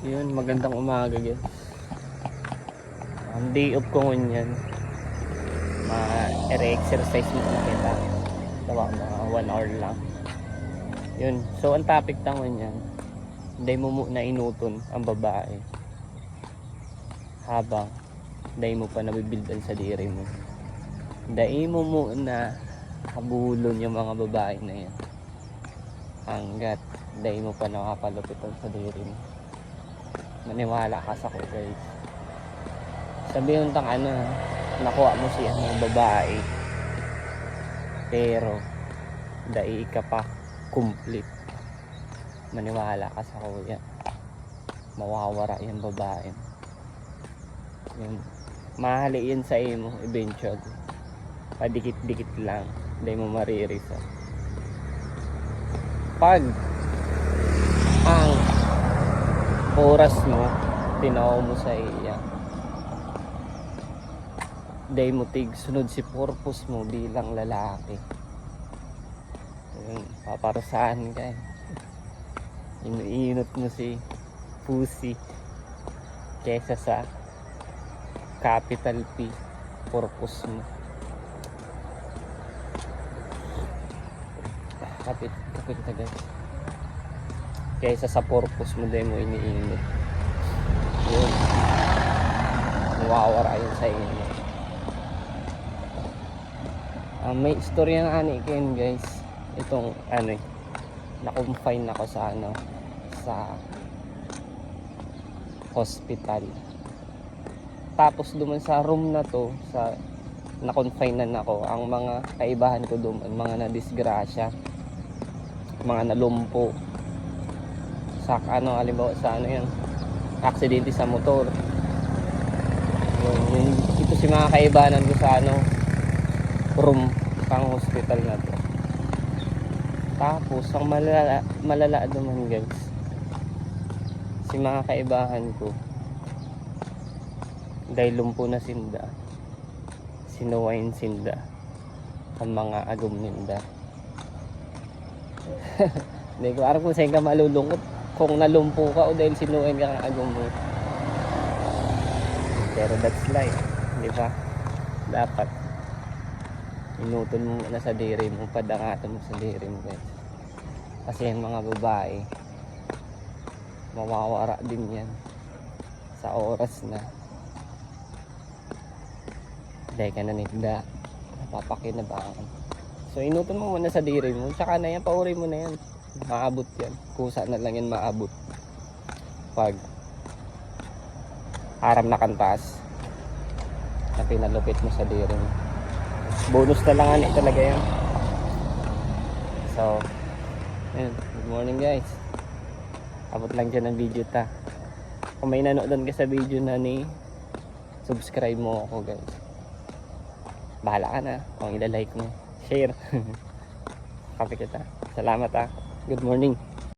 Yun, magandang umaga guys. Day off ko ngunyan. Ma-exercise mo na kita. Dawa mga 1 hour lang. Yun, so ang topic ta ngunyan, hindi mo muna inuton ang babae habang hindi mo pa nabibildan sa diri mo. Hindi mo muna habulon yung mga babae na yan hanggat hindi mo pa nakapalupitan sa diri mo. Maniwala ka sa ko guys. Sabihin tang nakuha mo siya ng babae pero dai ka pa complete. Maniwala ka sa ko yan. Mawawara yung babae. Yun. Mahali yan sa imo eventually. Padikit-dikit lang. Hindi mo maririsa. Pag ang oras mo tinaw mo sa iya, day mo tig sunod si purpose mo bilang lalaki. Yun, paparusahan ka eh. Inuinot mo si pussy kesa sa capital P purpose mo. Kapit ka guys. Kaysa sa purpose mo din mo iniinit. Yun. Nawawara yun sa inyo. May istorya ng ani ken guys. Itong na-confine ako sa sa hospital. Tapos duman sa room na to, sa na-confinean ako, ang mga kaibahan ko duman, mga na-disgrasya, mga nalumpo sa halimbawa sa yan, aksidente sa motor. Yun, ito si mga kaibahan ko sa room pang hospital na to. Tapos ang malala naman guys, si mga kaibahan ko dahil lumpo na sinda, sinuwain sinda ang mga agom ninda. Hindi ko alam kung saan ka malulungkot, kung nalumpo ka o dahil sinuwain ka ang agom mo. Pero that's life, di ba? Dapat inuton mo na sa diri mo, padangatan mo sa diri mo guys. Kasi yung mga babae mawawara din yan sa oras na dahil ka na nigda, napapakinabangan. So inuton mo muna sa diri mo, tsaka na yan, pauri mo na yan, maabot yan, kusa na lang yan maabot pag haram na kantas na pinalupit mo sa diri mo. Bonus na lang talaga yan. So yun, good morning guys. Abot lang dyan ang video ta. Kung may nanood ka sa video na subscribe mo ako guys. Bahala ka na kung ilalike mo, share. Kape kita. Salamat Good morning.